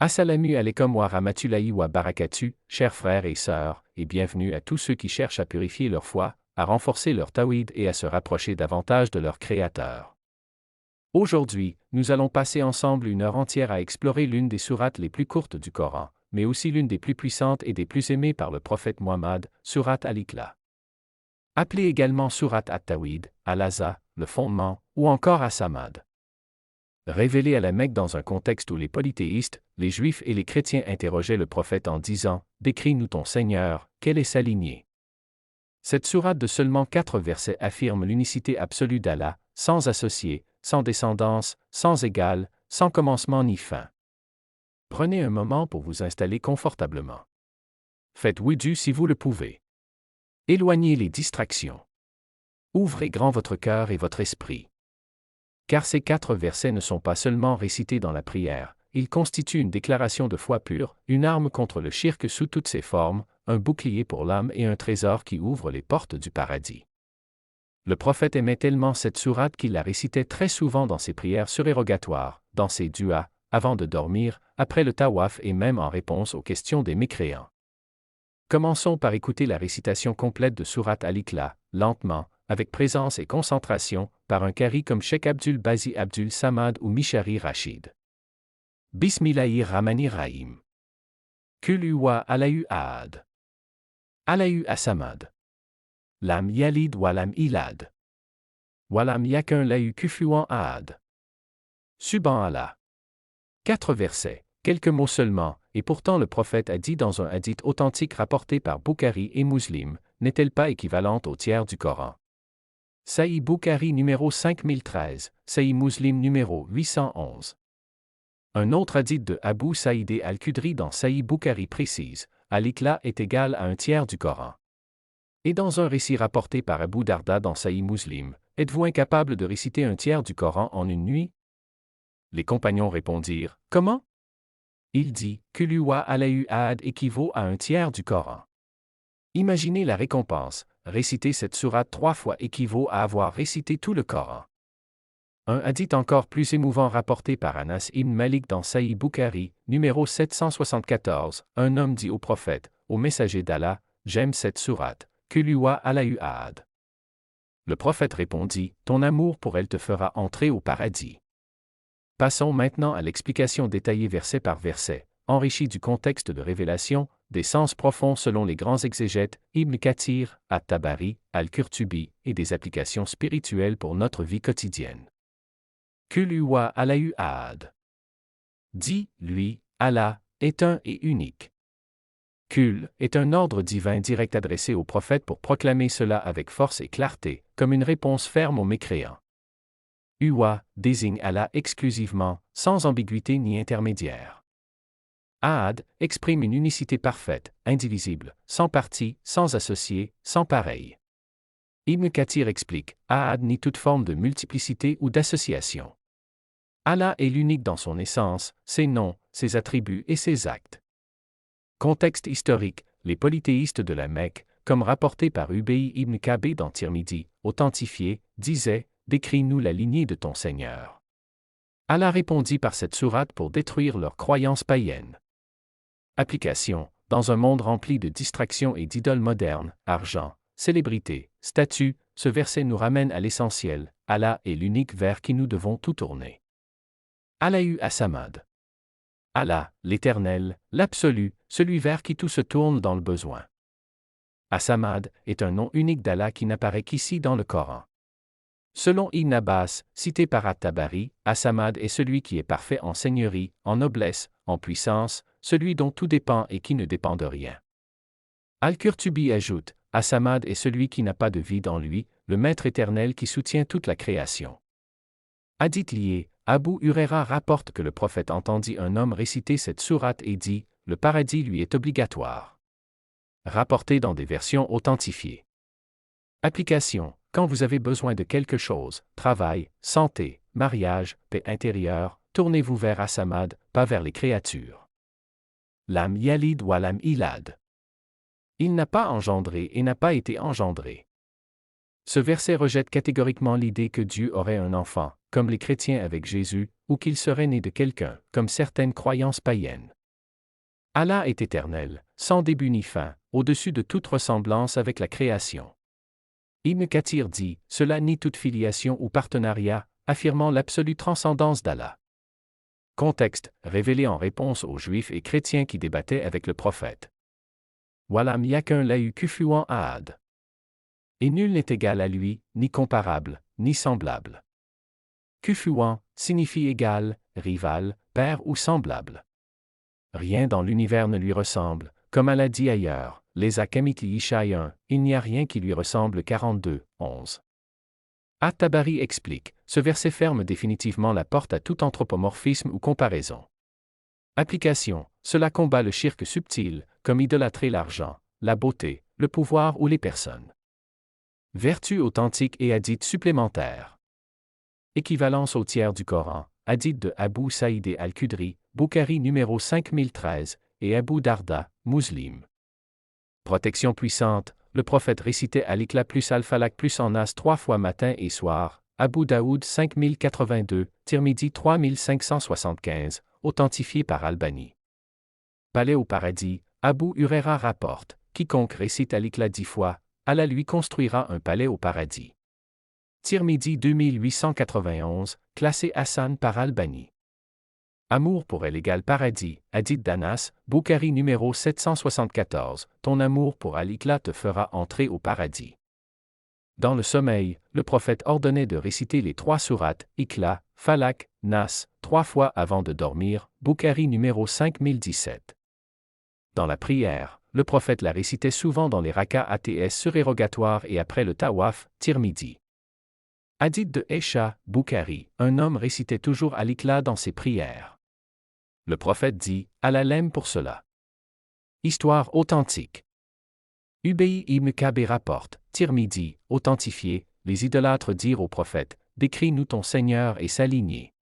Assalamu alaikum wa rahmatullahi wa barakatuh, chers frères et sœurs, et bienvenue à tous ceux qui cherchent à purifier leur foi, à renforcer leur tawhid et à se rapprocher davantage de leur Créateur. Aujourd'hui, nous allons passer ensemble une heure entière à explorer l'une des sourates les plus courtes du Coran, mais aussi l'une des plus puissantes et des plus aimées par le prophète Muhammad, sourate Al-Ikhlas. Appelée également sourate At-Tawhid, Al-Aza, le fondement, ou encore As-Samad. Révélée à la Mecque dans un contexte où les polythéistes, les Juifs et les chrétiens interrogeaient le prophète en disant « Décris-nous ton Seigneur, quelle est sa lignée ?» Cette sourate de seulement 4 versets affirme l'unicité absolue d'Allah, sans associé, sans descendance, sans égal, sans commencement ni fin. Prenez un moment pour vous installer confortablement. Faites wudu si vous le pouvez. Éloignez les distractions. Ouvrez grand votre cœur et votre esprit. Car ces 4 versets ne sont pas seulement récités dans la prière, ils constituent une déclaration de foi pure, une arme contre le shirk sous toutes ses formes, un bouclier pour l'âme et un trésor qui ouvre les portes du paradis. Le prophète aimait tellement cette sourate qu'il la récitait très souvent dans ses prières surérogatoires, dans ses duas, avant de dormir, après le tawaf et même en réponse aux questions des mécréants. Commençons par écouter la récitation complète de sourate Al-Ikhlas, lentement, avec présence et concentration, par un qari comme Cheikh Abdul Bazi Abdul Samad ou Mishari Rachid. Bismillahir Rahmanir Rahim. Kul huwa Allahu ahad. Allahu as-Samad. Lam yalid wa lam ilad. Wa lam yakun lahu kufuwan ahad. Subhan Allah. 4 versets, quelques mots seulement, et pourtant le prophète a dit dans un hadith authentique rapporté par Bukhari et Muslim, n'est-elle pas équivalente au tiers du Coran? Sahih Bukhari numéro 5013, Sahih Muslim numéro 811. Un autre hadith de Abu Saïd al-Khudri dans Sahih Bukhari précise, Al-Ikhlas est égal à un tiers du Coran. Et dans un récit rapporté par Abu Darda dans Sahih Muslim, êtes-vous incapable de réciter un tiers du Coran en une nuit? Les compagnons répondirent, comment? Il dit, Kul huwa Allahu ahad équivaut à un tiers du Coran. Imaginez la récompense, réciter cette sourate 3 fois équivaut à avoir récité tout le Coran. Un hadith encore plus émouvant rapporté par Anas ibn Malik dans Sahih Bukhari, numéro 774, un homme dit au prophète, au messager d'Allah, j'aime cette sourate, Kul huwa Allahu ahad. Le prophète répondit, ton amour pour elle te fera entrer au paradis. Passons maintenant à l'explication détaillée verset par verset, enrichie du contexte de révélation, des sens profonds selon les grands exégètes, Ibn Kathir, At-Tabari, Al-Qurtubi, et des applications spirituelles pour notre vie quotidienne. Kul huwa Allahu ahad. Dit, lui, Allah, est un et unique. Kul est un ordre divin direct adressé au prophète pour proclamer cela avec force et clarté, comme une réponse ferme aux mécréants. Huwa désigne Allah exclusivement, sans ambiguïté ni intermédiaire. Ahad exprime une unicité parfaite, indivisible, sans partie, sans associé, sans pareil. Ibn Kathir explique, Ahad nie toute forme de multiplicité ou d'association. Allah est l'unique dans son essence, ses noms, ses attributs et ses actes. Contexte historique, les polythéistes de la Mecque, comme rapporté par Ubay ibn Ka'b dans Tirmidhi, authentifié, disaient, décris-nous la lignée de ton Seigneur. Allah répondit par cette sourate pour détruire leurs croyances païennes. Application, dans un monde rempli de distractions et d'idoles modernes, argent, célébrité, statut, ce verset nous ramène à l'essentiel, Allah est l'unique vers qui nous devons tout tourner. Allahu as-Samad. Allah, l'Éternel, l'Absolu, celui vers qui tout se tourne dans le besoin. As-Samad est un nom unique d'Allah qui n'apparaît qu'ici dans le Coran. Selon Ibn Abbas, cité par At-Tabari, As-Samad est celui qui est parfait en seigneurie, en noblesse, en puissance, celui dont tout dépend et qui ne dépend de rien. Al-Qurtubi ajoute, As-Samad est celui qui n'a pas de vide en lui, le Maître éternel qui soutient toute la création. Hadith lié, Abu Huraira rapporte que le prophète entendit un homme réciter cette sourate et dit, le paradis lui est obligatoire. Rapporté dans des versions authentifiées. Application, quand vous avez besoin de quelque chose, travail, santé, mariage, paix intérieure, tournez-vous vers As-Samad, pas vers les créatures. Lam yalid wa lam ilad. Il n'a pas engendré et n'a pas été engendré. Ce verset rejette catégoriquement l'idée que Dieu aurait un enfant, comme les chrétiens avec Jésus, ou qu'il serait né de quelqu'un, comme certaines croyances païennes. Allah est éternel, sans début ni fin, au-dessus de toute ressemblance avec la création. Ibn Kathir dit, cela nie toute filiation ou partenariat, affirmant l'absolue transcendance d'Allah. Contexte, révélé en réponse aux Juifs et chrétiens qui débattaient avec le prophète. Walam yakin lahu kufuwan ahad. Et nul n'est égal à lui, ni comparable, ni semblable. Kufuwan signifie égal, rival, pair ou semblable. Rien dans l'univers ne lui ressemble, comme Allah dit ailleurs, les Akamiti Ishaï 1, il n'y a rien qui lui ressemble 42, 11. At-Tabari explique, ce verset ferme définitivement la porte à tout anthropomorphisme ou comparaison. Application, cela combat le shirk subtil, comme idolâtrer l'argent, la beauté, le pouvoir ou les personnes. Vertu authentique et hadith supplémentaire. Équivalence au tiers du Coran, hadith de Abu Saïd al-Khudri, Bukhari numéro 5013, et Abu Darda, Muslim. Protection puissante, le prophète récitait Al-Ikhlas plus Al-Falaq plus en Nas 3 fois matin et soir, Abu Daoud 5082, Tirmidhi 3575, authentifié par Albani. Palais au paradis, Abu Huraira rapporte, quiconque récite Al-Ikhlas 10 fois, Allah lui construira un palais au paradis. Tirmidhi 2891, classé Hassan par Albani. Amour pour elle égale paradis, hadith d'Anas, Bukhari numéro 774, ton amour pour Al-Ikhlas te fera entrer au paradis. Dans le sommeil, le prophète ordonnait de réciter les 3 sourates, Ikhlas, Falaq, Nas, 3 fois avant de dormir, Bukhari numéro 5017. Dans la prière, le prophète la récitait souvent dans les raka ATS surérogatoires et après le tawaf, Tirmidhi. Hadith de Aïcha, Bukhari, un homme récitait toujours Al-Ikhlas dans ses prières. Le prophète dit, Allah l'aime pour cela. Histoire authentique. Ubay ibn Ka'b rapporte, Tirmidhi, authentifié, les idolâtres dirent au prophète, décris-nous ton Seigneur et sa lignée.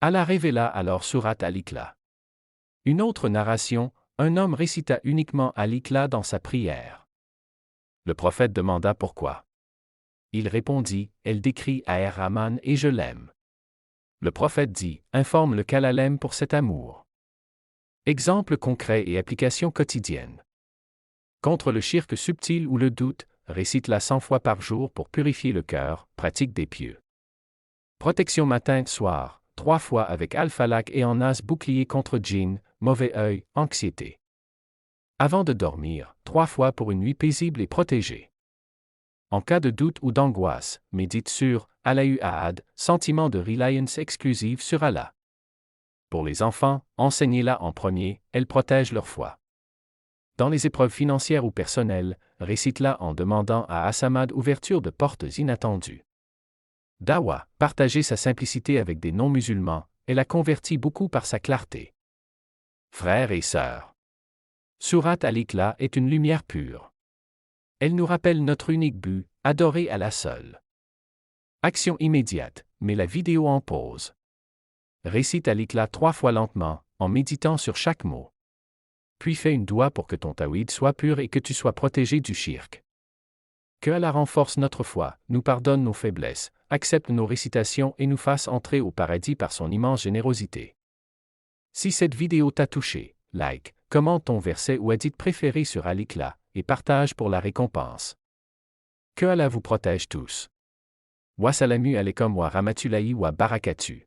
Allah révéla alors surat Al-Ikhlas. Une autre narration, un homme récita uniquement Al-Ikhlas dans sa prière. Le prophète demanda pourquoi. Il répondit, elle décrit Ar-Rahman et je l'aime. Le prophète dit, informe-le qu'Allah l'aime pour cet amour. Exemple concret et application quotidienne. Contre le shirk subtil ou le doute, récite-la 100 fois par jour pour purifier le cœur, pratique des pieux. Protection matin-soir, 3 fois avec Al-Falaq et en Nas bouclier contre djinn, mauvais œil, anxiété. Avant de dormir, 3 fois pour une nuit paisible et protégée. En cas de doute ou d'angoisse, médite sur Allahu Ahad, sentiment de reliance exclusive sur Allah. Pour les enfants, enseignez-la en premier, elle protège leur foi. Dans les épreuves financières ou personnelles, récite-la en demandant à As-Samad ouverture de portes inattendues. Dawa, partager sa simplicité avec des non-musulmans, elle a converti beaucoup par sa clarté. Frères et sœurs. Surat Al-Ikhlas est une lumière pure. Elle nous rappelle notre unique but, adorer Allah seul. Action immédiate, mets la vidéo en pause. Récite Al-Ikhlas 3 fois lentement, en méditant sur chaque mot. Puis fais une doua pour que ton tawhid soit pur et que tu sois protégé du shirk. Que Allah renforce notre foi, nous pardonne nos faiblesses, accepte nos récitations et nous fasse entrer au paradis par son immense générosité. Si cette vidéo t'a touché, like, commente ton verset ou hadith préféré sur Al-Ikhlas, et partage pour la récompense. Que Allah vous protège tous. Wassalamu alaikum wa rahmatullahi wa barakatuh.